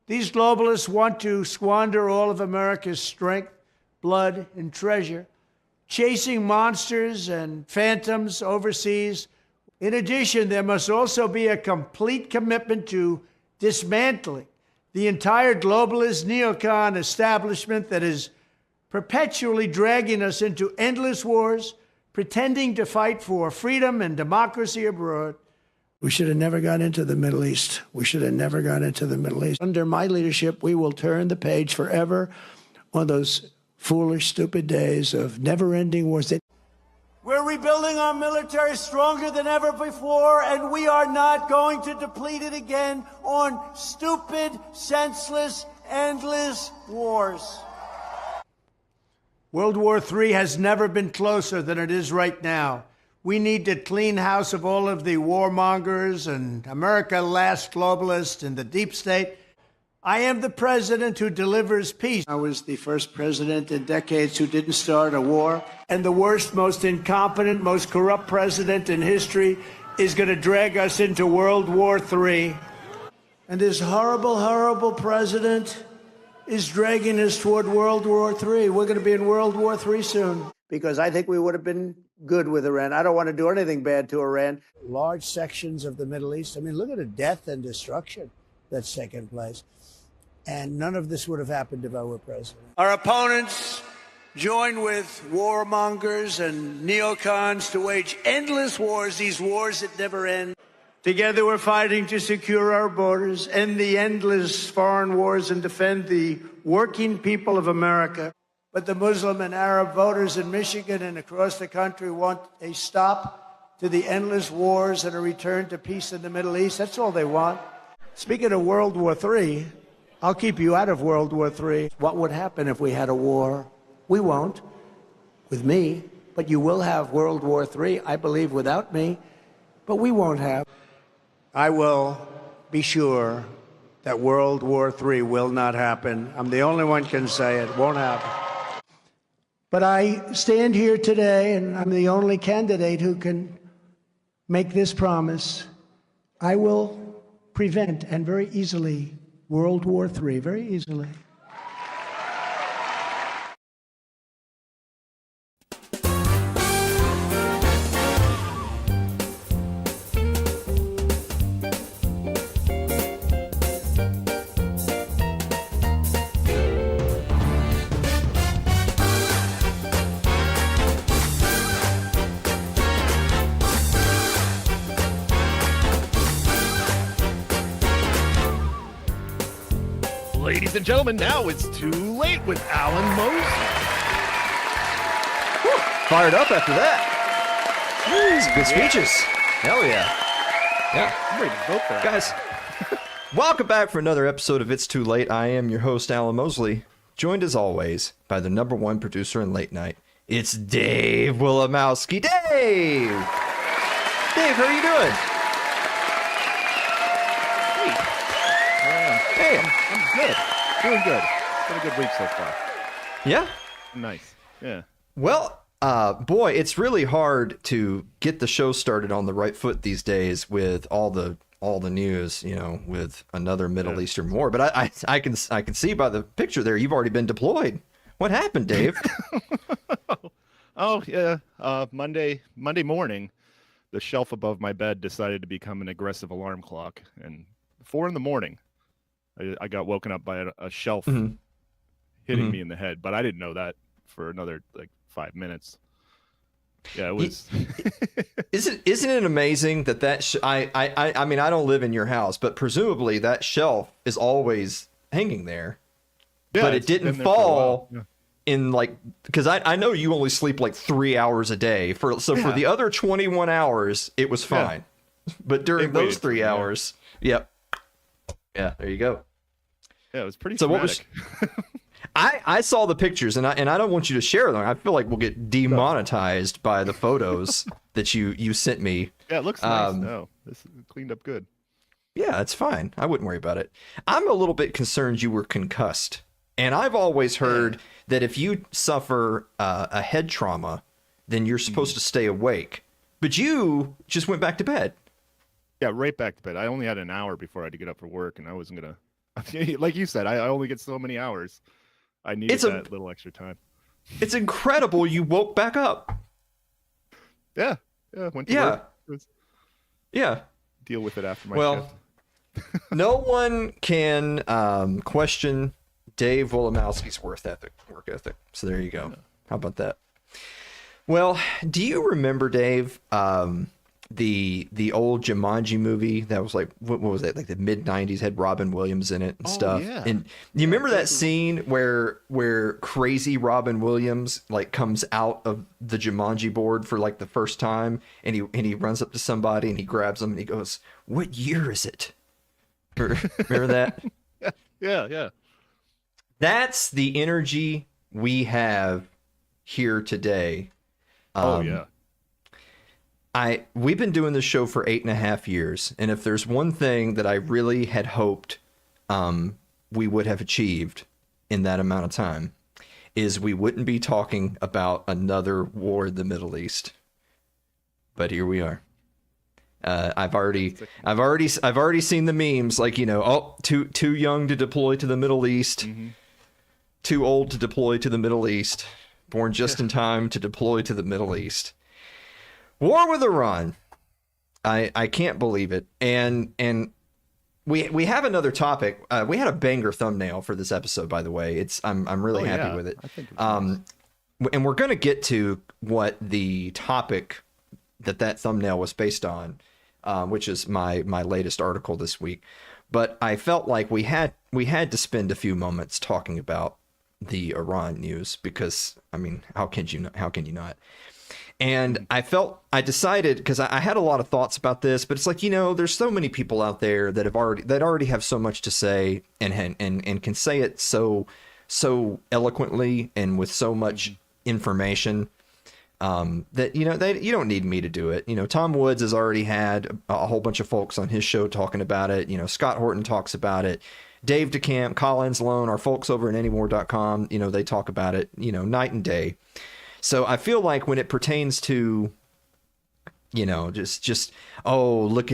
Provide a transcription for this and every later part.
These globalists want to squander all of America's strength, blood, and treasure, chasing monsters and phantoms overseas. In addition, there must also be a complete commitment to dismantling the entire globalist neocon establishment that is perpetually dragging us into endless wars, pretending to fight for freedom and democracy abroad. We should have never gone into the Middle East. We should have never gone into the Middle East. Under my leadership, we will turn the page forever on those foolish, stupid days of never-ending wars. We're rebuilding our military stronger than ever before, and we are not going to deplete it again on stupid, senseless, endless wars. World War III has never been closer than it is right now. We need to clean house of all of the warmongers and America last globalists and the deep state. I am the president who delivers peace. I was the first president in decades who didn't start a war. And the worst, most incompetent, most corrupt president in history is going to drag us into World War III. And this horrible, horrible president is dragging us toward World War III. We're going to be in World War III soon. Because I think we would have been good with Iran. I don't want to do anything bad to Iran. Large sections of the Middle East. I mean, look at the death and destruction that's taken place. And none of this would have happened if I were president. Our opponents join with warmongers and neocons to wage endless wars, these wars that never end. Together we're fighting to secure our borders, end the endless foreign wars, and defend the working people of America. But the Muslim and Arab voters in Michigan and across the country want a stop to the endless wars and a return to peace in the Middle East. That's all they want. Speaking of World War III, I'll keep you out of World War III. What would happen if we had a war? We won't, with me, but you will have World War III, I believe, without me, but we won't have. I will be sure that World War III will not happen. I'm the only one can say it won't happen. But I stand here today, and I'm the only candidate who can make this promise. I will prevent, and very easily, World War III, very easily. Ladies and gentlemen, now it's Too Late with Alan Mosley. Whew, fired up after that. Some good speeches. Hell yeah. Yeah. I'm ready to vote for that. Guys, welcome back for another episode of It's Too Late. I am your host, Alan Mosley, joined as always by the #1 producer in late night. It's Dave Willimowski. Dave! Dave, how are you doing? Hey. I'm good. Doing good. It's been a good week so far. Yeah? Nice. Yeah. Well, boy, it's really hard to get the show started on the right foot these days with all the news, you know, with another Middle Eastern war. But I can see by the picture there you've already been deployed. What happened, Dave? Oh yeah. Monday morning, the shelf above my bed decided to become an aggressive alarm clock, and 4 a.m, I got woken up by a shelf hitting me in the head, but I didn't know that for another like 5 minutes. Yeah, it was. Isn't it amazing that I mean, I don't live in your house, but presumably that shelf is always hanging there, but it didn't fall in like, because I know you only sleep like 3 hours a day for the other 21 hours it was fine, but during those 3 hours, yep. Yeah, there you go. Yeah, it was pretty. So traumatic. What was? I saw the pictures, and I don't want you to share them. I feel like we'll get demonetized by the photos that you sent me. Yeah, it looks nice. No, this is cleaned up good. Yeah, it's fine. I wouldn't worry about it. I'm a little bit concerned you were concussed, and I've always heard that if you suffer a head trauma, then you're supposed to stay awake. But you just went back to bed. Yeah, right back to bed. I only had an hour before I had to get up for work, and I wasn't gonna. Like you said, I only get so many hours. I needed that little extra time. It's incredible you woke back up. Yeah, went to work. Yeah. Deal with it after my shift. No one can question Dave Willimowski's work ethic. So there you go. Yeah. How about that? Well, do you remember, Dave, the old Jumanji movie that was like, what was that, like the mid-90s, had Robin Williams in it and stuff? Yeah. And you remember that scene where crazy Robin Williams like comes out of the Jumanji board for like the first time, and he runs up to somebody and he grabs them and he goes, "What year is it?" Remember that? Yeah. That's the energy we have here today. We've been doing this show for 8.5 years, and if there's one thing that I really had hoped we would have achieved in that amount of time, is we wouldn't be talking about another war in the Middle East. But here we are. I've already seen the memes, like, you know, too young to deploy to the Middle East, too old to deploy to the Middle East, born just in time to deploy to the Middle East. War with Iran. I can't believe it. And we have another topic. We had a banger thumbnail for this episode, by the way. I'm really happy with it. I think nice. And we're going to get to what the topic that thumbnail was based on. which is my latest article this week. But I felt like we had to spend a few moments talking about the Iran news because, I mean, how can you not? And I decided, because I had a lot of thoughts about this, but it's like, there's so many people out there that already have so much to say and can say it so eloquently and with so much information that you don't need me to do it. Tom Woods has already had a whole bunch of folks on his show talking about it. Scott Horton talks about it. Dave DeCamp, Collins Lone, our folks over at anymore.com, they talk about it, night and day. So I feel like when it pertains to, look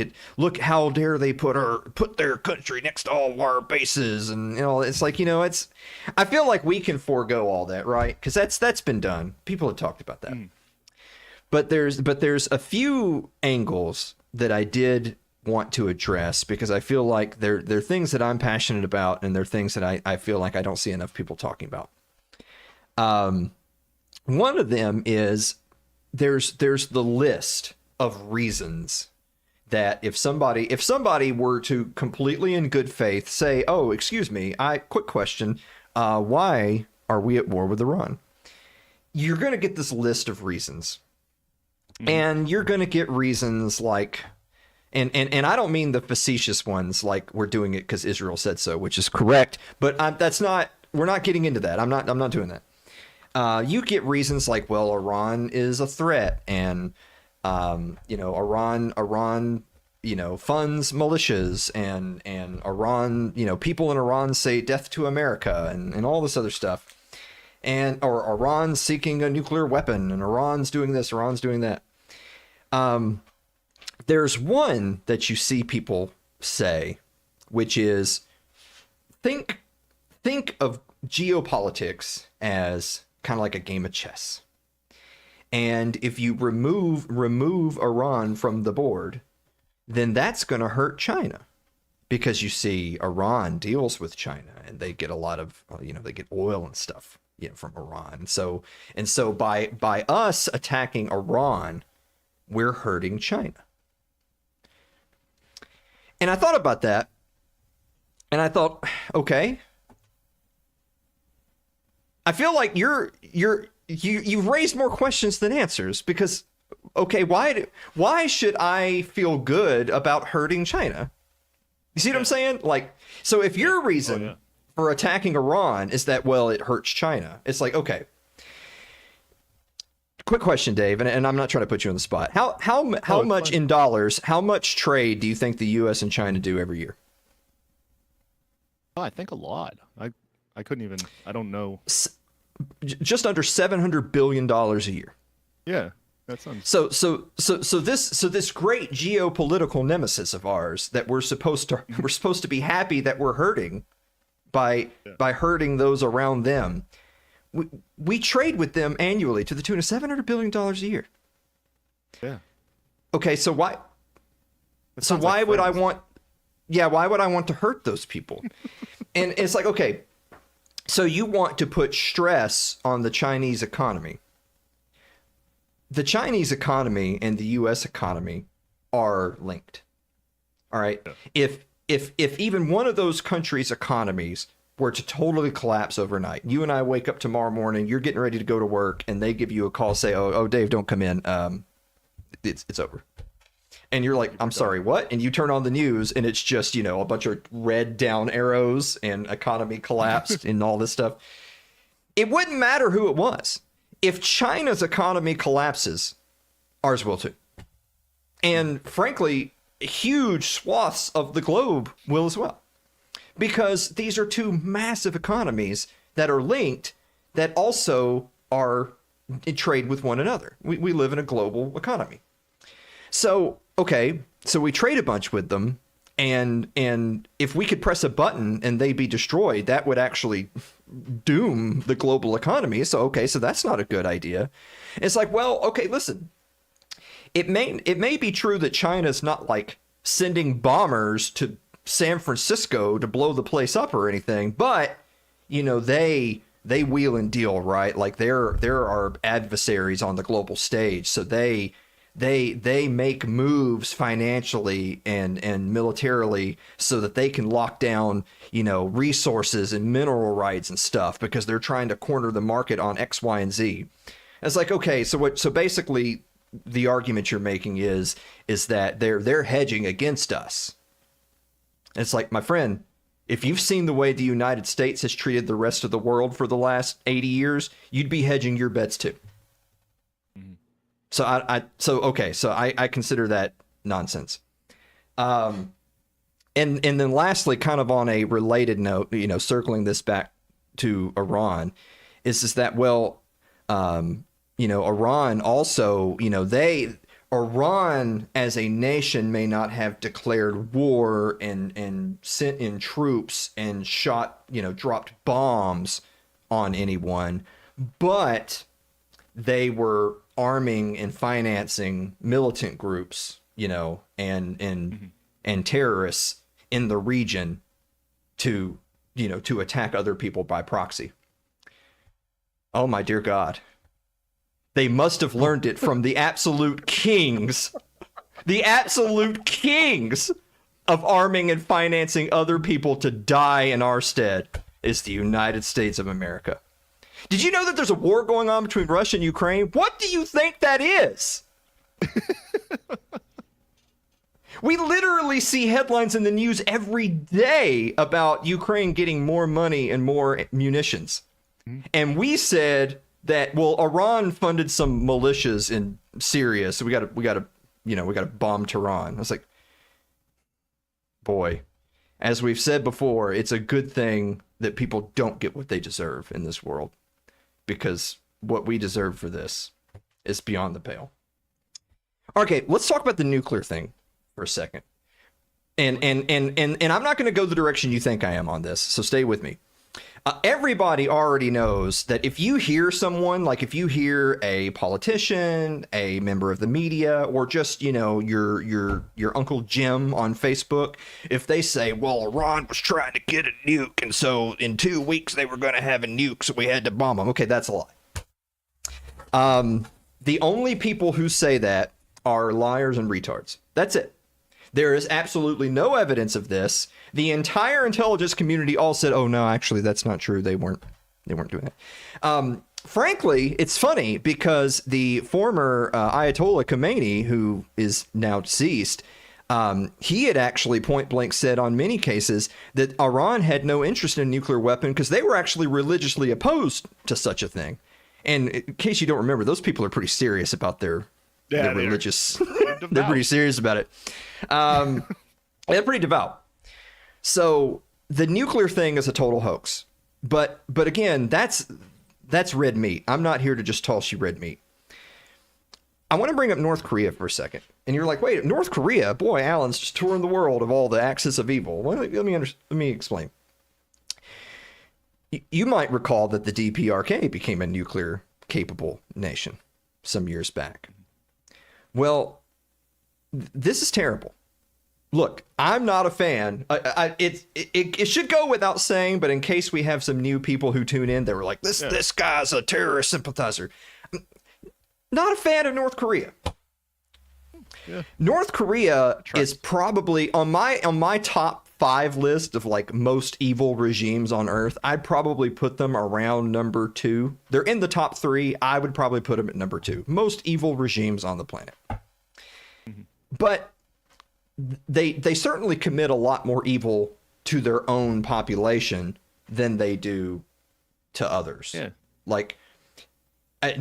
how dare they put their country next to all our bases, and it's like, I feel like we can forego all that, right? Because that's been done. People have talked about that. But there's a few angles that I did want to address because I feel like they're things that I'm passionate about, and they're things that I feel like I don't see enough people talking about. One of them is there's the list of reasons that if somebody were to completely in good faith say, oh, excuse me, quick question, why are we at war with Iran? You're going to get this list of reasons. And you're going to get reasons like, and I don't mean the facetious ones like we're doing it because Israel said so, which is correct, but we're not getting into that. I'm not doing that. You get reasons like, well, Iran is a threat, and Iran funds militias, and Iran, people in Iran say death to America, and all this other stuff, or Iran's seeking a nuclear weapon, and Iran's doing this, Iran's doing that. There's one that you see people say, which is think of geopolitics as kind of like a game of chess. And if you remove Iran from the board, then that's going to hurt China, because you see Iran deals with China and they get a lot of, they get oil and stuff, from Iran. So by us attacking Iran, we're hurting China. And I thought about that, and I thought, okay, I feel like you've raised more questions than answers, because, okay, why should I feel good about hurting China? You see what I'm saying? Like, so if your reason for attacking Iran is that, well, it hurts China, it's like, okay. Quick question, Dave, and I'm not trying to put you on the spot. How much in dollars, how much trade do you think the U.S. and China do every year? Oh, I think a lot. I couldn't even, I don't know. Just under $700 billion a year. Yeah, that sounds. So this great geopolitical nemesis of ours that we're supposed to be happy that we're hurting by hurting those around them. We trade with them annually to the tune of $700 billion a year. Yeah. Okay, so why would I want to hurt those people? And it's like, okay, so you want to put stress on the Chinese economy. The Chinese economy and the U.S. economy are linked. All right. Yeah. If even one of those countries' economies were to totally collapse overnight, you and I wake up tomorrow morning, you're getting ready to go to work, and they give you a call, say, oh, Dave, don't come in. It's over. And you're like, I'm sorry, what? And you turn on the news, and it's just, a bunch of red down arrows and economy collapsed and all this stuff. It wouldn't matter who it was. If China's economy collapses, ours will too. And frankly, huge swaths of the globe will as well. Because these are two massive economies that are linked, that also are in trade with one another. We live in a global economy. So, okay, so we trade a bunch with them, and if we could press a button and they'd be destroyed, that would actually doom the global economy. So, okay, so that's not a good idea. It's like, well, okay, listen, it may be true that China's not like sending bombers to San Francisco to blow the place up or anything, but they wheel and deal, right? Like they're our adversaries on the global stage, so they They make moves financially and militarily so that they can lock down, resources and mineral rights and stuff because they're trying to corner the market on X, Y, and Z. It's like, okay, so basically the argument you're making is that they're hedging against us. It's like, my friend, if you've seen the way the United States has treated the rest of the world for the last 80 years, you'd be hedging your bets too. So I consider that nonsense. And then lastly, kind of on a related note, circling this back to Iran, is that, Iran also, Iran as a nation may not have declared war and sent in troops and dropped bombs on anyone, but they were arming and financing militant groups, and terrorists in the region to attack other people by proxy. Oh my dear God. They must have learned it from the absolute kings of arming and financing other people to die in our stead is the United States of America. Did you know that there's a war going on between Russia and Ukraine? What do you think that is? We literally see headlines in the news every day about Ukraine getting more money and more munitions. And we said that, Iran funded some militias in Syria, so we got to bomb Tehran. I was like, boy, as we've said before, it's a good thing that people don't get what they deserve in this world, because what we deserve for this is beyond the pale. Okay, let's talk about the nuclear thing for a second. And I'm not going to go the direction you think I am on this, so stay with me. Everybody already knows that if you hear someone, like if you hear a politician, a member of the media, or just, your Uncle Jim on Facebook, if they say, Iran was trying to get a nuke, and so in 2 weeks they were going to have a nuke, so we had to bomb them. Okay, that's a lie. The only people who say that are liars and retards. That's it. There is absolutely no evidence of this. The entire intelligence community all said, oh, no, actually, that's not true. They weren't doing it. Frankly, it's funny because the former Ayatollah Khomeini, who is now deceased, he had actually point blank said on many cases that Iran had no interest in a nuclear weapon because they were actually religiously opposed to such a thing. And in case you don't remember, those people are pretty serious about their religious. They're pretty serious about it. They're pretty devout. So the nuclear thing is a total hoax. But again, that's red meat. I'm not here to just toss you red meat. I want to bring up North Korea for a second. And you're like, wait, North Korea? Boy, Alan's just touring the world of all the axis of evil. Well, let me explain. You might recall that the DPRK became a nuclear capable nation some years back. Well, this is terrible. Look, I'm not a fan. It should go without saying, but in case we have some new people who tune in, they were like, this guy's a terrorist sympathizer. Not a fan of North Korea. Yeah. North Korea is probably on my top 5 list of like most evil regimes on earth. I'd probably put them around number 2. They're in the top 3. I would probably put them at number 2. Most evil regimes on the planet. Mm-hmm. But they certainly commit a lot more evil to their own population than they do to others. Yeah. Like,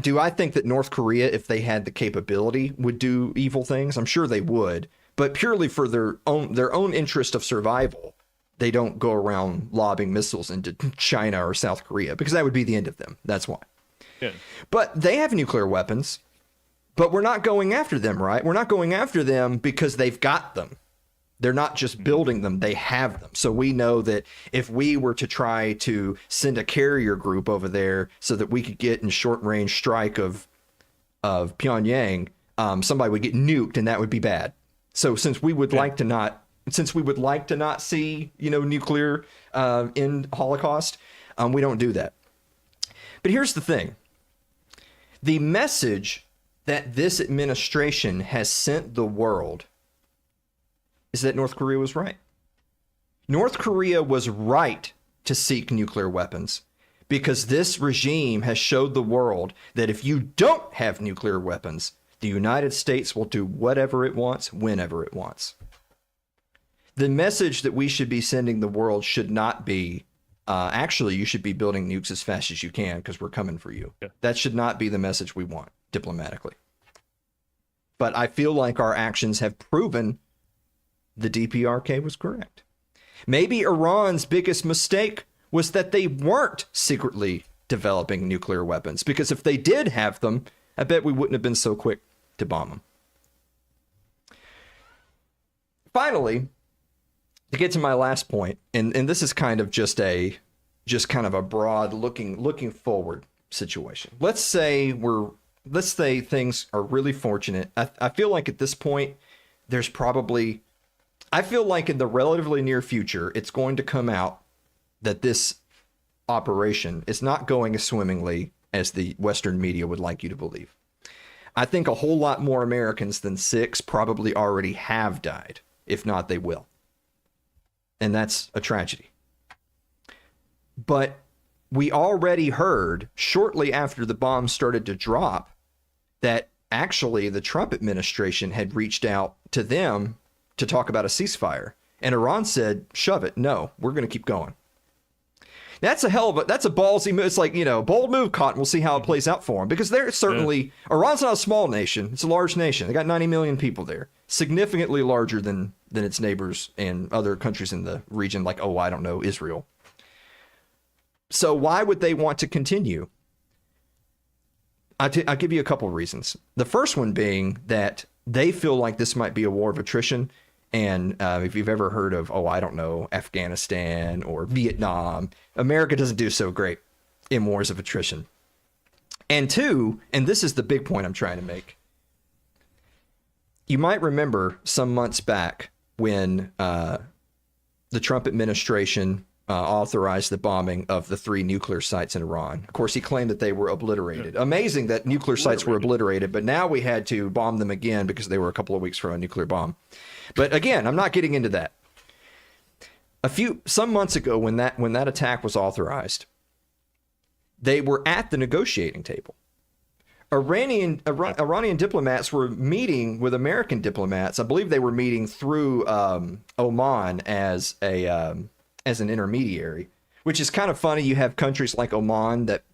do I think that North Korea, if they had the capability, would do evil things? I'm sure they would, but purely for their own interest of survival, they don't go around lobbing missiles into China or South Korea, because that would be the end of them. That's why. Yeah. But they have nuclear weapons. But we're not going after them, right? We're not going after them because they've got them. They're not just building them, they have them. So we know that if we were to try to send a carrier group over there so that we could get in short range strike of Pyongyang, somebody would get nuked, and that would be bad. So since we would like to not see, nuclear in Holocaust, we don't do that. But here's the thing. The message that this administration has sent the world is that North Korea was right. North Korea was right to seek nuclear weapons because this regime has showed the world that if you don't have nuclear weapons, the United States will do whatever it wants, whenever it wants. The message that we should be sending the world should not be, actually, you should be building nukes as fast as you can because we're coming for you. Yeah. That should not be the message we want diplomatically. But I feel like our actions have proven the DPRK was correct. Maybe Iran's biggest mistake was that they weren't secretly developing nuclear weapons, because if they did have them, I bet we wouldn't have been so quick to bomb them. Finally, to get to my last point, and this is kind of just kind of a broad looking forward situation. Let's say things are really fortunate. I feel like at this point, I feel like in the relatively near future, it's going to come out that this operation is not going as swimmingly as the Western media would like you to believe. I think a whole lot more Americans than 6 probably already have died. If not, they will. And that's a tragedy. But we already heard shortly after the bombs started to drop that actually the Trump administration had reached out to them to talk about a ceasefire. And Iran said, shove it. No, we're going to keep going. That's a ballsy move. It's like, bold move, Cotton. We'll see how it plays out for them. Because they're certainly, Iran's not a small nation. It's a large nation. They got 90 million people there. Significantly larger than its neighbors and other countries in the region, like, Israel. So why would they want to continue? I'll give you a couple of reasons. The first one being that they feel like this might be a war of attrition. And if you've ever heard of, Afghanistan or Vietnam, America doesn't do so great in wars of attrition. And 2, and this is the big point I'm trying to make. You might remember some months back when the Trump administration authorized the bombing of the 3 nuclear sites in Iran. Of course, he claimed that they were obliterated. Yeah. Amazing that nuclear sites were obliterated, but now we had to bomb them again because they were a couple of weeks from a nuclear bomb. But again, I'm not getting into that. Some months ago when that attack was authorized, they were at the negotiating table. Iranian diplomats were meeting with American diplomats. I believe they were meeting through Oman as an intermediary, which is kind of funny. You have countries like Oman that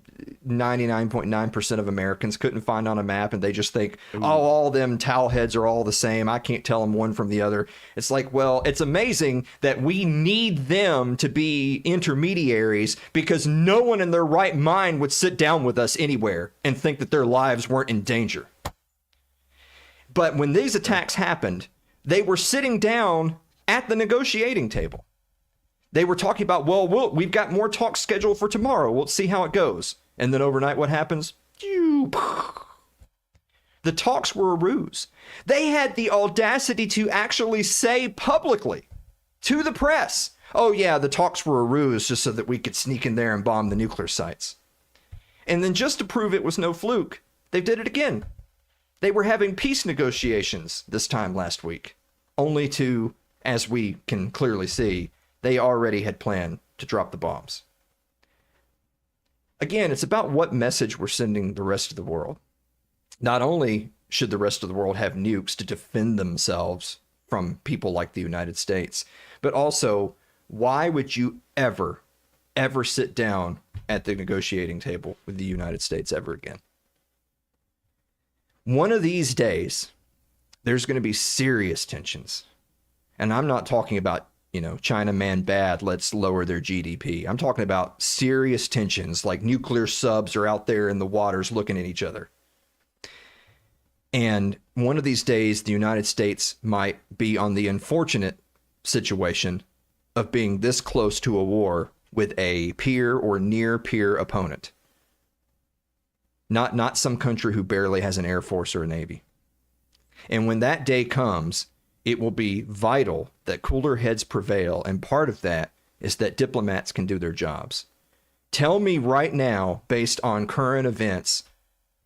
99.9% of Americans couldn't find on a map, and they just think, all them towel heads are all the same. I can't tell them one from the other. It's like, well, it's amazing that we need them to be intermediaries because no one in their right mind would sit down with us anywhere and think that their lives weren't in danger. But when these attacks happened, they were sitting down at the negotiating table. They were talking about, we've got more talks scheduled for tomorrow. We'll see how it goes. And then overnight, what happens? The talks were a ruse. They had the audacity to actually say publicly to the press, the talks were a ruse just so that we could sneak in there and bomb the nuclear sites. And then just to prove it was no fluke, they did it again. They were having peace negotiations this time last week, only to, as we can clearly see, they already had planned to drop the bombs. Again, it's about what message we're sending the rest of the world. Not only should the rest of the world have nukes to defend themselves from people like the United States, but also, why would you ever sit down at the negotiating table with the United States ever again? One of these days, there's going to be serious tensions. And I'm not talking about China man bad, let's lower their GDP. I'm talking about serious tensions, like nuclear subs are out there in the waters looking at each other. And one of these days, the United States might be on the unfortunate situation of being this close to a war with a peer or near peer opponent. Not some country who barely has an air force or a navy. And when that day comes, it will be vital that cooler heads prevail, and part of that is that diplomats can do their jobs. Tell me right now, based on current events,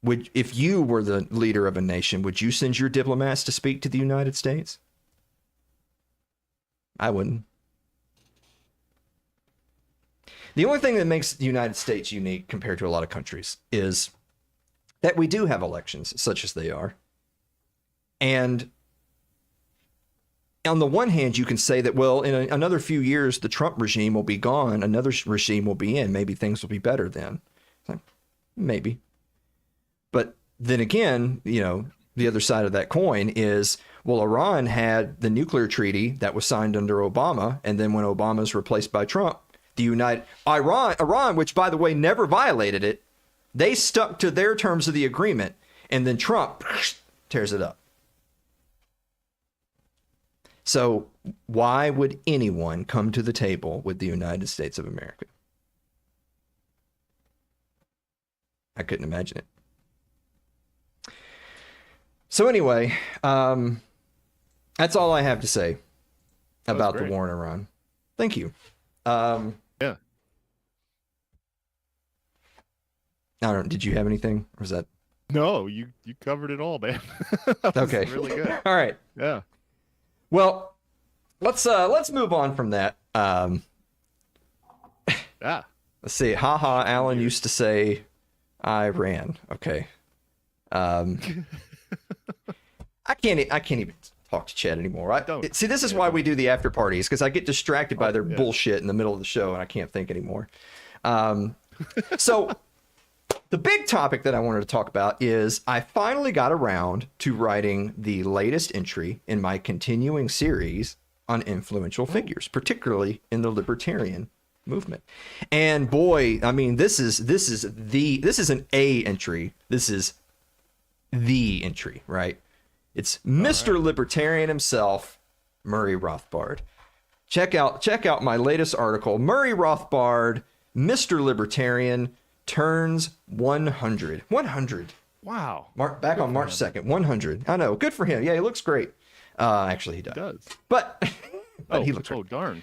if you were the leader of a nation, would you send your diplomats to speak to the United States? I wouldn't. The only thing that makes the United States unique compared to a lot of countries is that we do have elections, such as they are. And on the one hand, you can say that, well, in another few years, the Trump regime will be gone. Another regime will be in. Maybe things will be better then. Maybe. But then again, you know, the other side of that coin is, well, Iran had the nuclear treaty that was signed under Obama. And then when Obama is replaced by Trump, Iran, which, by the way, never violated it, they stuck to their terms of the agreement. And then Trump tears it up. So why would anyone come to the table with the United States of America? I couldn't imagine it. So anyway, that's all I have to say about the war in Iran. Thank you. Yeah. I don't. Did you have anything? Or was that? No, you covered it all, man. That was Okay. really good. All right. Yeah. Well, let's move on from that. Yeah. Let's see. Haha, Alan used to say, I ran. Okay. I can't even talk to Chad anymore. See, this is why we do the after parties, because I get distracted by their bullshit in the middle of the show and I can't think anymore. So the big topic that I wanted to talk about is I finally got around to writing the latest entry in my continuing series on influential figures, particularly in the libertarian movement. And boy, I mean, this is an A entry. This is the entry, right? It's Mr. Libertarian himself, Murray Rothbard. Check out my latest article. Murray Rothbard, Mr. Libertarian, turns 100. 100. Wow. Back on March 2nd. 100. I know. Good for him. Yeah, he looks great. Actually, he does. He does. But he looks great. Oh, darn.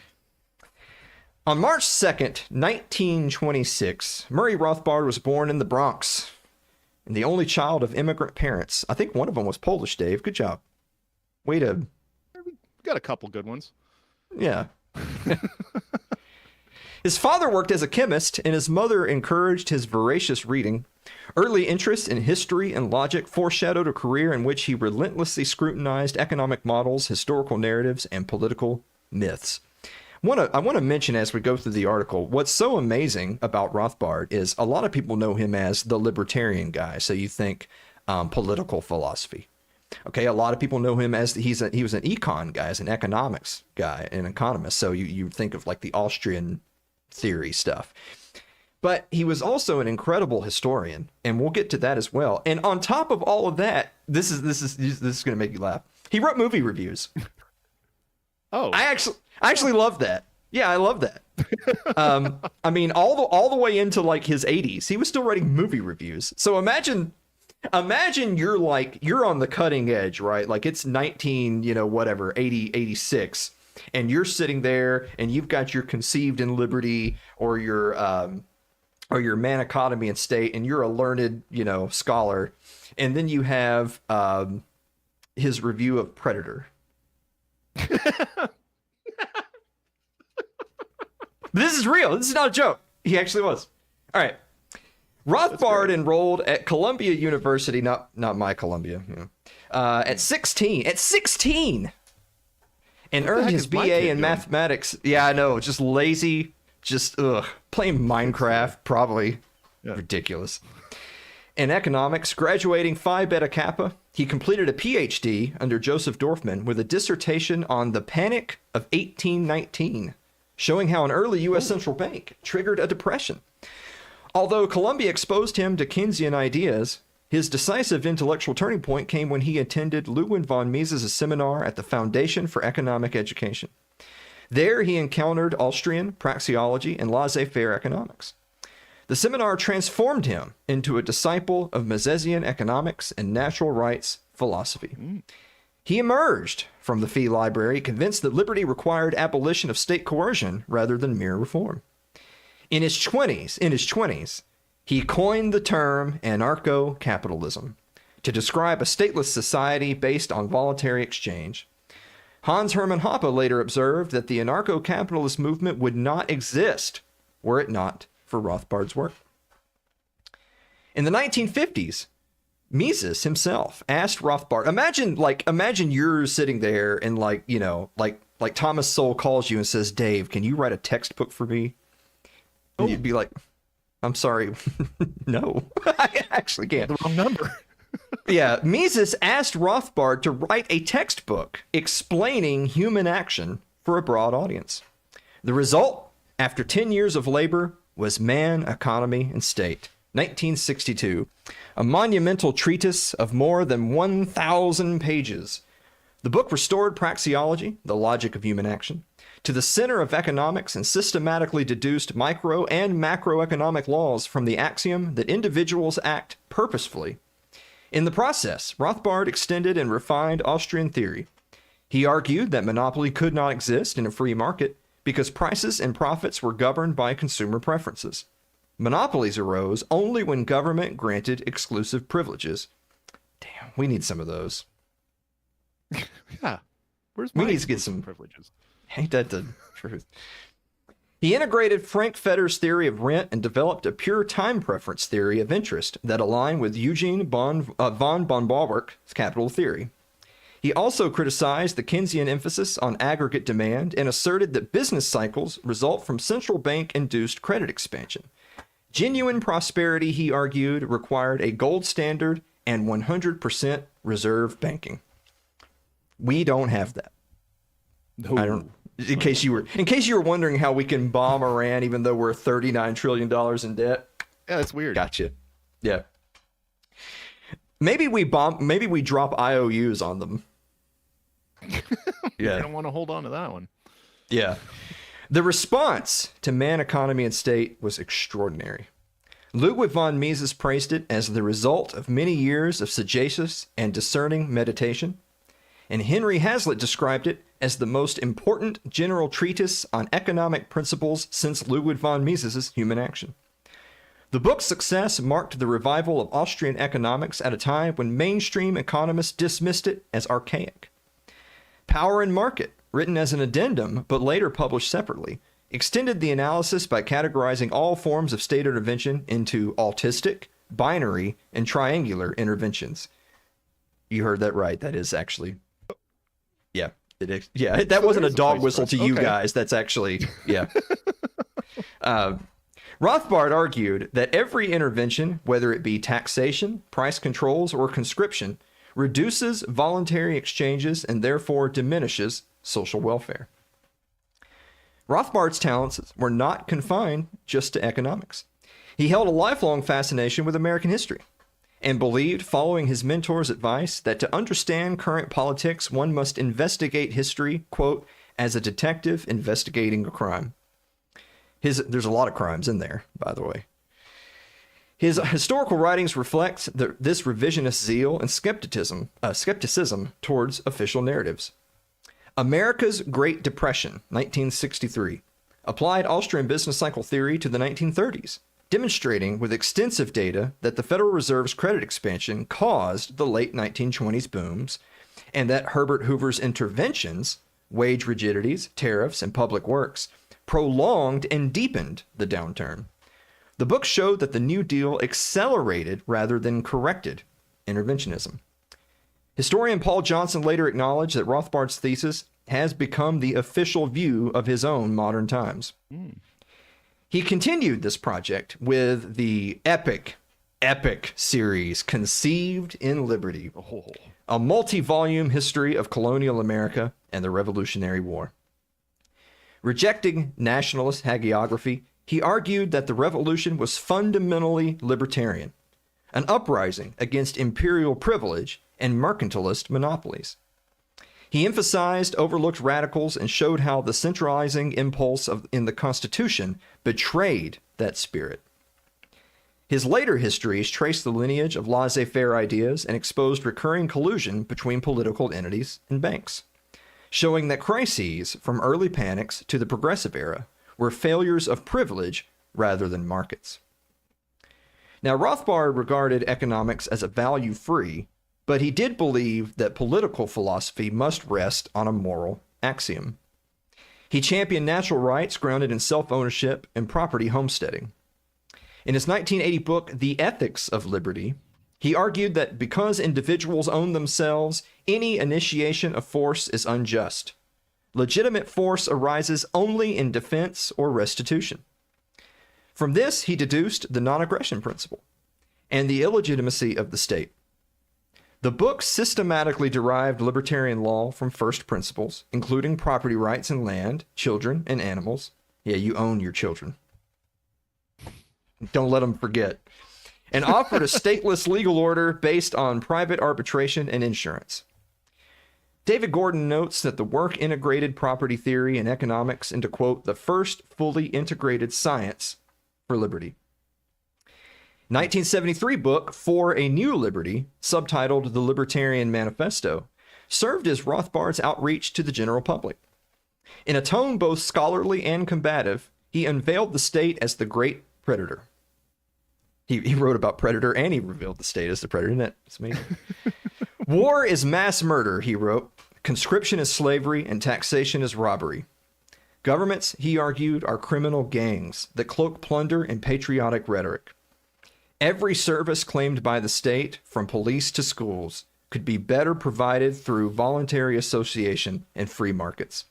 On March 2nd, 1926, Murray Rothbard was born in the Bronx and the only child of immigrant parents. I think one of them was Polish, Dave. Good job. Way to... Got a couple good ones. Yeah. His father worked as a chemist, and his mother encouraged his voracious reading. Early interest in history and logic foreshadowed a career in which he relentlessly scrutinized economic models, historical narratives, and political myths. I want to mention as we go through the article, what's so amazing about Rothbard is a lot of people know him as the libertarian guy. So you think political philosophy. Okay, a lot of people know him as he was an econ guy, as an economics guy, an economist. So you think of like the Austrian theory stuff. But he was also an incredible historian, and we'll get to that as well. And on top of all of that, this is going to make you laugh. He wrote movie reviews. Oh, I actually love that. Yeah, I love that. I mean, all the way into like his 80s, he was still writing movie reviews. So imagine you're on the cutting edge, right? Like it's 86, and you're sitting there and you've got your Conceived in Liberty or your Man Economy and State, and you're a learned, scholar, and then you have his review of Predator. This is real. This is not a joke. He actually was. All right. Rothbard enrolled at Columbia University, not my Columbia, at 16. At 16! And earned his BA in mathematics. Yeah, I know. Just lazy. Just, playing Minecraft, probably. Yeah. Ridiculous. In economics, graduating Phi Beta Kappa, he completed a PhD under Joseph Dorfman with a dissertation on the Panic of 1819, showing how an early U.S. central bank triggered a depression. Although Columbia exposed him to Keynesian ideas, his decisive intellectual turning point came when he attended Ludwig von Mises' seminar at the Foundation for Economic Education. There he encountered Austrian praxeology and laissez-faire economics. The seminar transformed him into a disciple of Misesian economics and natural rights philosophy. He emerged from the Fee Library convinced that liberty required abolition of state coercion rather than mere reform. In his 20s, He coined the term anarcho-capitalism to describe a stateless society based on voluntary exchange. Hans Hermann Hoppe later observed that the anarcho-capitalist movement would not exist were it not for Rothbard's work. In the 1950s, Mises himself asked Rothbard, imagine you're sitting there and like Thomas Sowell calls you and says, Dave, can you write a textbook for me? And you'd be like, I'm sorry, no, I actually can't. The wrong number. Yeah, Mises asked Rothbard to write a textbook explaining human action for a broad audience. The result, after 10 years of labor, was Man, Economy, and State, 1962, a monumental treatise of more than 1,000 pages. The book restored praxeology, the logic of human action, to the center of economics and systematically deduced micro and macroeconomic laws from the axiom that individuals act purposefully. In the process, Rothbard extended and refined Austrian theory. He argued that monopoly could not exist in a free market because prices and profits were governed by consumer preferences. Monopolies arose only when government granted exclusive privileges. Damn, we need some of those. Yeah. We need to get some privileges. Ain't that the truth? He integrated Frank Fetter's theory of rent and developed a pure time preference theory of interest that aligned with Eugene von Bauwerk's capital theory. He also criticized the Keynesian emphasis on aggregate demand and asserted that business cycles result from central bank-induced credit expansion. Genuine prosperity, he argued, required a gold standard and 100% reserve banking. We don't have that. No. I don't. In case you were wondering how we can bomb Iran even though we're $39 trillion in debt. Yeah, that's weird. Gotcha. Yeah. Maybe we drop IOUs on them. Yeah. I don't want to hold on to that one. Yeah. The response to Man, Economy, and State was extraordinary. Ludwig von Mises praised it as the result of many years of sagacious and discerning meditation, and Henry Hazlitt described it as the most important general treatise on economic principles since Ludwig von Mises' Human Action. The book's success marked the revival of Austrian economics at a time when mainstream economists dismissed it as archaic. Power and Market, written as an addendum but later published separately, extended the analysis by categorizing all forms of state intervention into autistic, binary, and triangular interventions. You heard that right. That is actually... Yeah. Yeah, that wasn't a dog whistle to you guys. That's actually... Yeah. Rothbard argued that every intervention, whether it be taxation, price controls, or conscription, reduces voluntary exchanges and therefore diminishes social welfare. Rothbard's talents were not confined just to economics. He held a lifelong fascination with American history and believed, following his mentor's advice, that to understand current politics, one must investigate history, quote, as a detective investigating a crime. There's a lot of crimes in there, by the way. His historical writings reflect this revisionist zeal and skepticism towards official narratives. America's Great Depression, 1963, applied Austrian business cycle theory to the 1930s, demonstrating with extensive data that the Federal Reserve's credit expansion caused the late 1920s booms, and that Herbert Hoover's interventions, wage rigidities, tariffs, and public works, prolonged and deepened the downturn. The book showed that the New Deal accelerated rather than corrected interventionism. Historian Paul Johnson later acknowledged that Rothbard's thesis has become the official view of his own modern times. He continued this project with the epic series Conceived in Liberty, a multi-volume history of colonial America and the Revolutionary War. Rejecting nationalist hagiography, he argued that the revolution was fundamentally libertarian, an uprising against imperial privilege and mercantilist monopolies. He emphasized overlooked radicals and showed how the centralizing impulse in the Constitution betrayed that spirit. His later histories traced the lineage of laissez-faire ideas and exposed recurring collusion between political entities and banks, showing that crises from early panics to the progressive era were failures of privilege rather than markets. Now, Rothbard regarded economics as a value-free, but he did believe that political philosophy must rest on a moral axiom. He championed natural rights grounded in self-ownership and property homesteading. In his 1980 book, The Ethics of Liberty, he argued that because individuals own themselves, any initiation of force is unjust. Legitimate force arises only in defense or restitution. From this, he deduced the non-aggression principle and the illegitimacy of the state. The book systematically derived libertarian law from first principles, including property rights in land, children, and animals. Yeah, you own your children. Don't let them forget. And offered a stateless legal order based on private arbitration and insurance. David Gordon notes that the work integrated property theory and economics into, quote, the first fully integrated science for liberty. 1973 book, For a New Liberty, subtitled The Libertarian Manifesto, served as Rothbard's outreach to the general public. In a tone both scholarly and combative, he unveiled the state as the great predator. He wrote about predator and he revealed the state as the predator. Isn't that amazing? War is mass murder, he wrote. Conscription is slavery and taxation is robbery. Governments, he argued, are criminal gangs that cloak plunder in patriotic rhetoric. Every service claimed by the state, from police to schools, could be better provided through voluntary association and free markets.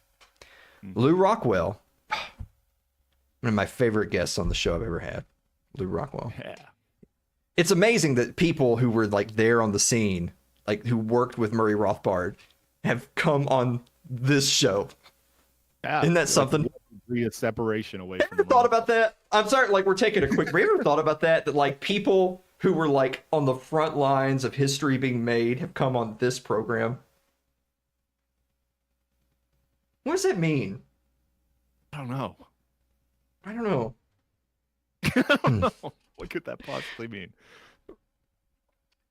Lew Rockwell, one of my favorite guests on the show I've ever had, Lew Rockwell. Yeah. It's amazing that people who were like there on the scene, like who worked with Murray Rothbard, have come on this show. Yeah, Isn't that something? A separation away Have from you ever thought about that? I'm sorry, like we're taking a quick break. Have you ever thought about that? That like people who were like on the front lines of history being made have come on this program. What does that mean? I don't know. I don't know. I don't know. What could that possibly mean?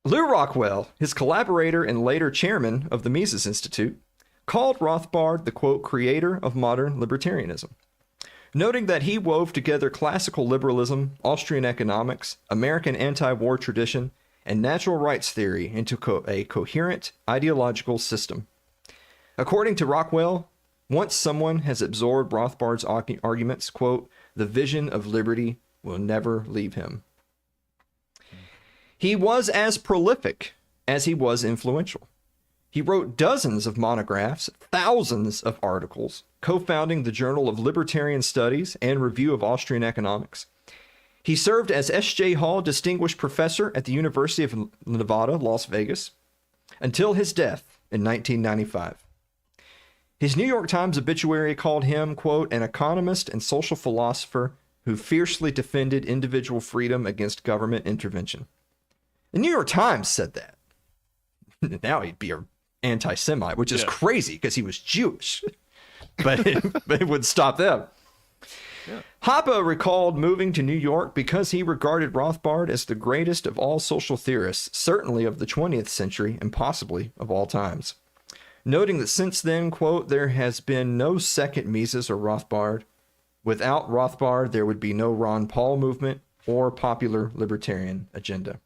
Lew Rockwell, his collaborator and later chairman of the Mises Institute, called Rothbard the, quote, creator of modern libertarianism, noting that he wove together classical liberalism, Austrian economics, American anti-war tradition, and natural rights theory into a coherent ideological system. According to Rockwell, once someone has absorbed Rothbard's arguments, quote, the vision of liberty will never leave him. He was as prolific as he was influential. He wrote dozens of monographs, thousands of articles, co-founding the Journal of Libertarian Studies and Review of Austrian Economics. He served as S.J. Hall Distinguished Professor at the University of Nevada, Las Vegas, until his death in 1995. His New York Times obituary called him, quote, an economist and social philosopher who fiercely defended individual freedom against government intervention. The New York Times said that. Now he'd be an anti-Semite, which is crazy because he was Jewish. But it would stop them. Yeah. Hoppe recalled moving to New York because he regarded Rothbard as the greatest of all social theorists, certainly of the 20th century and possibly of all times. Noting that since then, quote, there has been no second Mises or Rothbard. Without Rothbard, there would be no Ron Paul movement or popular libertarian agenda.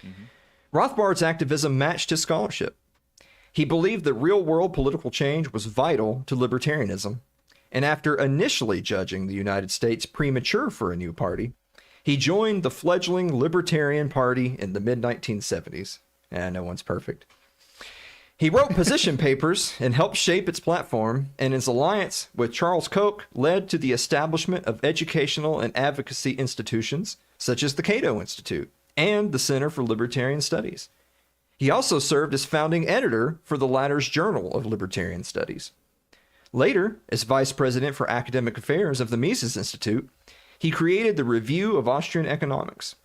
Mm-hmm. Rothbard's activism matched his scholarship. He believed that real-world political change was vital to libertarianism, and after initially judging the United States premature for a new party, he joined the fledgling Libertarian Party in the mid-1970s. No one's perfect. He wrote position papers and helped shape its platform, and his alliance with Charles Koch led to the establishment of educational and advocacy institutions such as the Cato Institute and the Center for Libertarian Studies. He also served as founding editor for the latter's Journal of Libertarian Studies. Later, as vice president for academic affairs of the Mises Institute, he created the Review of Austrian Economics.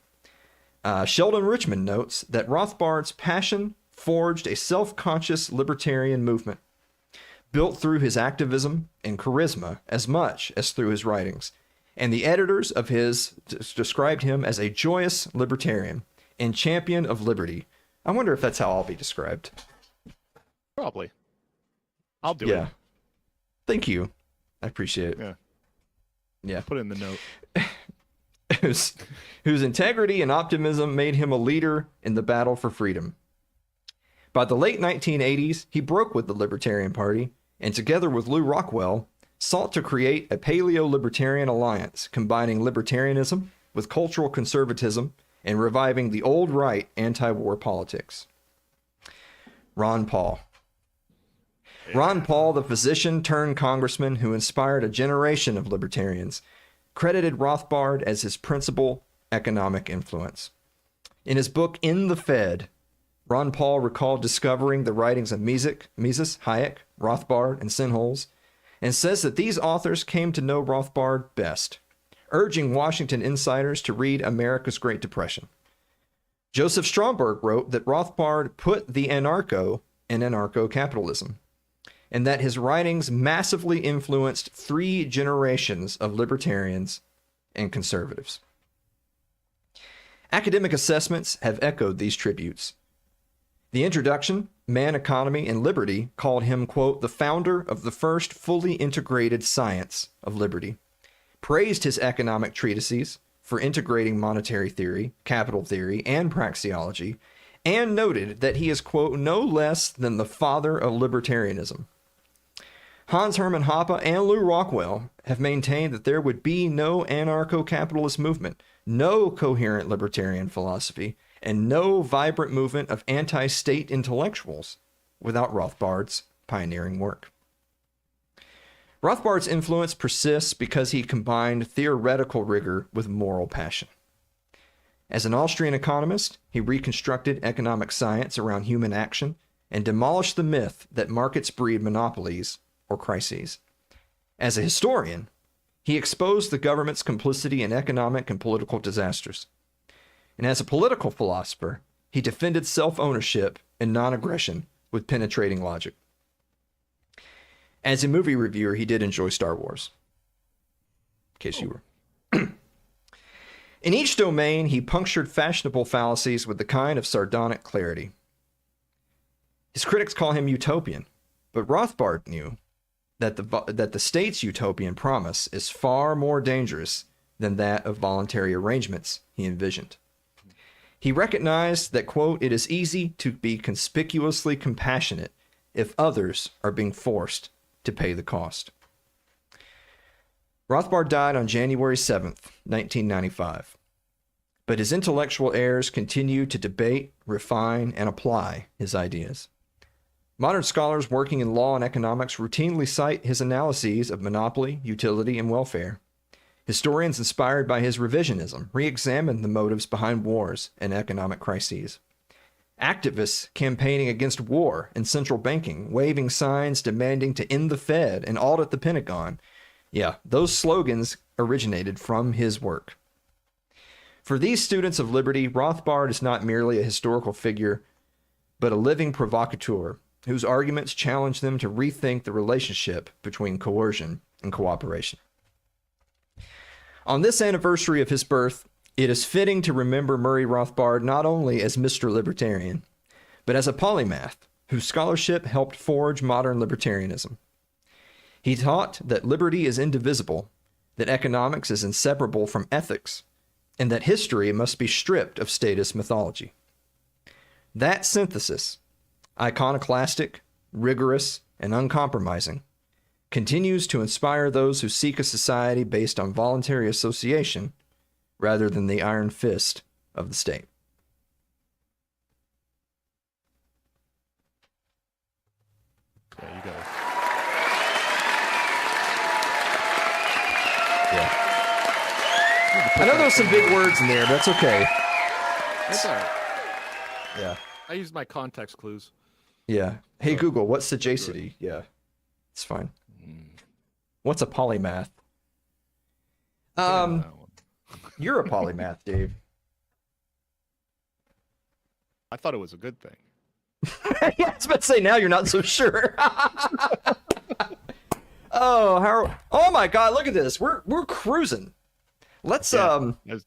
Sheldon Richman notes that Rothbard's passion forged a self-conscious libertarian movement, built through his activism and charisma as much as through his writings, and the editors of his described him as a joyous libertarian and champion of liberty. I wonder if that's how I'll be described. Probably. I'll do it. Thank you. I appreciate it. Yeah. Yeah. Put it in the note. whose integrity and optimism made him a leader in the battle for freedom. By the late 1980s, he broke with the Libertarian Party, and together with Lew Rockwell, sought to create a paleo-libertarian alliance combining libertarianism with cultural conservatism and reviving the old right anti-war politics. Ron Paul. Ron Paul, the physician turned congressman who inspired a generation of libertarians, credited Rothbard as his principal economic influence. In his book, In the Fed, Ron Paul recalled discovering the writings of Mises, Hayek, Rothbard, and Sinholz, and says that these authors came to know Rothbard best, urging Washington insiders to read America's Great Depression. Joseph Stromberg wrote that Rothbard put the anarcho in anarcho-capitalism, and that his writings massively influenced 3 generations of libertarians and conservatives. Academic assessments have echoed these tributes. The introduction, Man, Economy, and Liberty, called him, quote, the founder of the first fully integrated science of liberty, praised his economic treatises for integrating monetary theory, capital theory, and praxeology, and noted that he is, quote, no less than the father of libertarianism. Hans Hermann Hoppe and Lew Rockwell have maintained that there would be no anarcho-capitalist movement, no coherent libertarian philosophy, and no vibrant movement of anti-state intellectuals without Rothbard's pioneering work. Rothbard's influence persists because he combined theoretical rigor with moral passion. As an Austrian economist, he reconstructed economic science around human action and demolished the myth that markets breed monopolies or crises. As a historian, he exposed the government's complicity in economic and political disasters. And as a political philosopher, he defended self-ownership and non-aggression with penetrating logic. As a movie reviewer, he did enjoy Star Wars. In case you were. In each domain, he punctured fashionable fallacies with the kind of sardonic clarity. His critics call him utopian, but Rothbard knew that the state's utopian promise is far more dangerous than that of voluntary arrangements he envisioned. He recognized that, quote, it is easy to be conspicuously compassionate if others are being forced to pay the cost. Rothbard died on January 7th, 1995, but his intellectual heirs continue to debate, refine, and apply his ideas. Modern scholars working in law and economics routinely cite his analyses of monopoly, utility, and welfare. Historians inspired by his revisionism re-examine the motives behind wars and economic crises. Activists campaigning against war and central banking, waving signs demanding to end the Fed and audit the Pentagon. Yeah, those slogans originated from his work. For these students of liberty, Rothbard is not merely a historical figure, but a living provocateur whose arguments challenge them to rethink the relationship between coercion and cooperation. On this anniversary of his birth, it is fitting to remember Murray Rothbard not only as Mr. Libertarian, but as a polymath whose scholarship helped forge modern libertarianism. He taught that liberty is indivisible, that economics is inseparable from ethics, and that history must be stripped of statist mythology. That synthesis, iconoclastic, rigorous, and uncompromising, continues to inspire those who seek a society based on voluntary association rather than the iron fist of the state. Yeah, you got it. Yeah. I know there's some big words in there, but that's okay. That's all right. Yeah. I used my context clues. Yeah. Hey, Google, what's sagacity? Yeah. It's fine. What's a polymath? You're a polymath, Dave. I thought it was a good thing. Yeah, I was about to say, now you're not so sure. Oh my God, look at this. We're cruising. Let's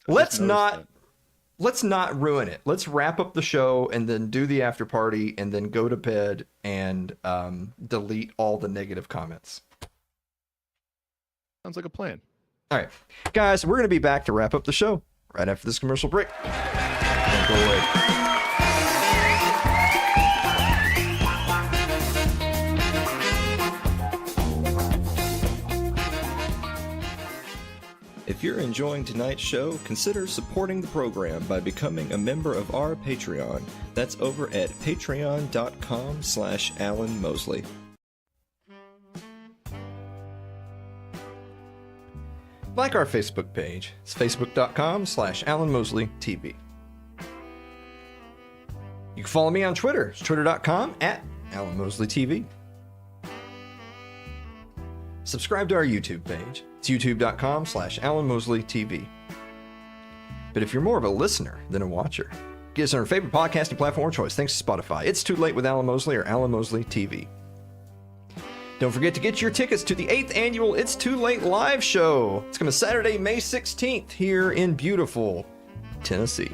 let's not ruin it. Let's wrap up the show and then do the after party and then go to bed and delete all the negative comments. Sounds like a plan. All right, guys, we're going to be back to wrap up the show right after this commercial break. Don't go away. If you're enjoying tonight's show, consider supporting the program by becoming a member of our Patreon. That's over at patreon.com/Alan Mosley. Like our Facebook page. It's facebook.com/Alan Mosley TV. You can follow me on Twitter. It's twitter.com/Alan Mosley TV. Subscribe to our YouTube page. It's youtube.com/Alan Mosley TV. But if you're more of a listener than a watcher, get us on our favorite podcasting platform of choice. Thanks to Spotify. It's Too Late with Alan Mosley or Alan Mosley TV. Don't forget to get your tickets to the 8th annual It's Too Late live show. It's coming Saturday, May 16th here in beautiful Tennessee.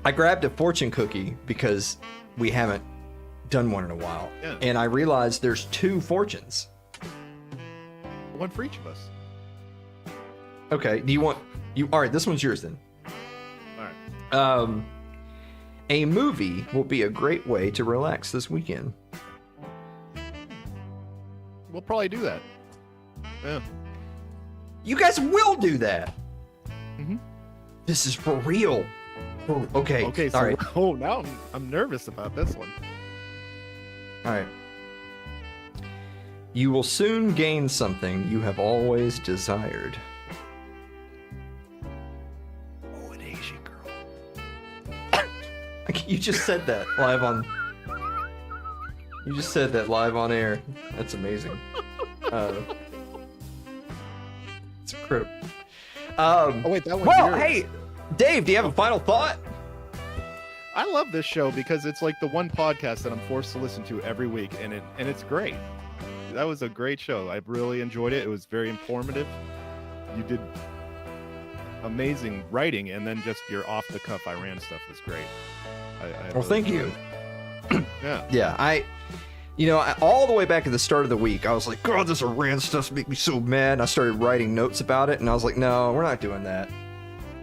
I grabbed a fortune cookie because we haven't done one in a while. Yeah. And I realized there's 2 fortunes. One for each of us. Okay, do you want... All right, this one's yours then. All right. A movie will be a great way to relax this weekend. We'll probably do that. Yeah. You guys will do that. Mm-hmm. This is for real. Oh, okay. Okay. So, all right. oh, now I'm nervous about this one. All right. You will soon gain something you have always desired. Oh, an Asian girl. You just said that live on... You just said that live on air. That's amazing. It's incredible. Oh wait, that one's Well, yours. hey, Dave, do you have a final thought? I love this show because it's like the one podcast that I'm forced to listen to every week, and it's great. That was a great show. I really enjoyed it. It was very informative. You did amazing writing, and then just your off-the-cuff Iran stuff was great. I Well, really thank enjoyed you. it. Yeah. Yeah, all the way back at the start of the week, I was like, God, this Iran stuff makes me so mad. And I started writing notes about it, and I was like, no, we're not doing that.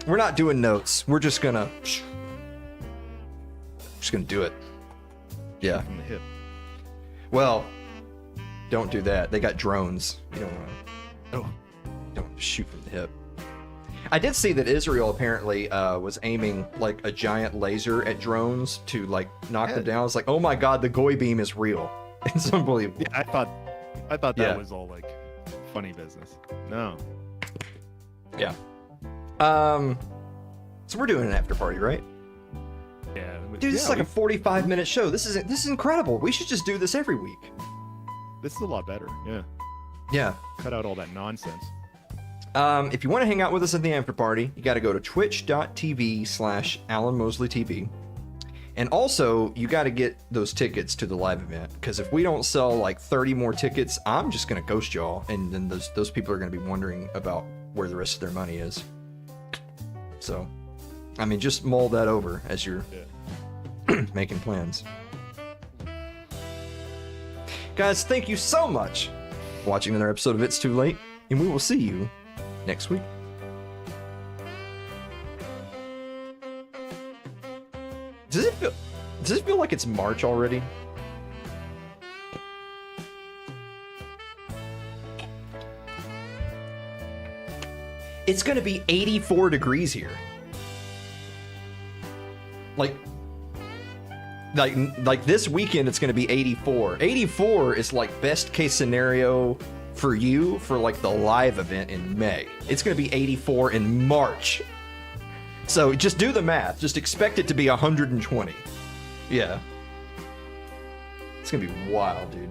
We're not doing notes. We're just gonna do it. Yeah. From the hip. Well, don't do that. They got drones. You don't want to. Oh. Don't shoot from the hip. I did see that Israel apparently was aiming like a giant laser at drones to like knock them down. I was like, oh my God, the Goy beam is real. It's unbelievable. Yeah, I thought that Yeah. was all like funny business. No. Yeah. So we're doing an after party, right? Yeah. Dude, this is like a 45-minute show. This is incredible. We should just do this every week. This is a lot better. Yeah. Yeah. Cut out all that nonsense. If you want to hang out with us at the after party, you got to go to twitch.tv/Alan Mosley TV. And also, you got to get those tickets to the live event, because if we don't sell like 30 more tickets, I'm just going to ghost y'all, and then those people are going to be wondering about where the rest of their money is. So, I mean, just mull that over as you're making plans. Guys, thank you so much for watching another episode of It's Too Late, and we will see you next week. Does it feel like it's March already? It's gonna be 84 degrees here. Like this weekend it's gonna be 84. 84 is like best case scenario for you for like the live event in May. It's gonna be 84 in March. So just do the math. Just expect it to be 120. Yeah. It's gonna be wild, dude.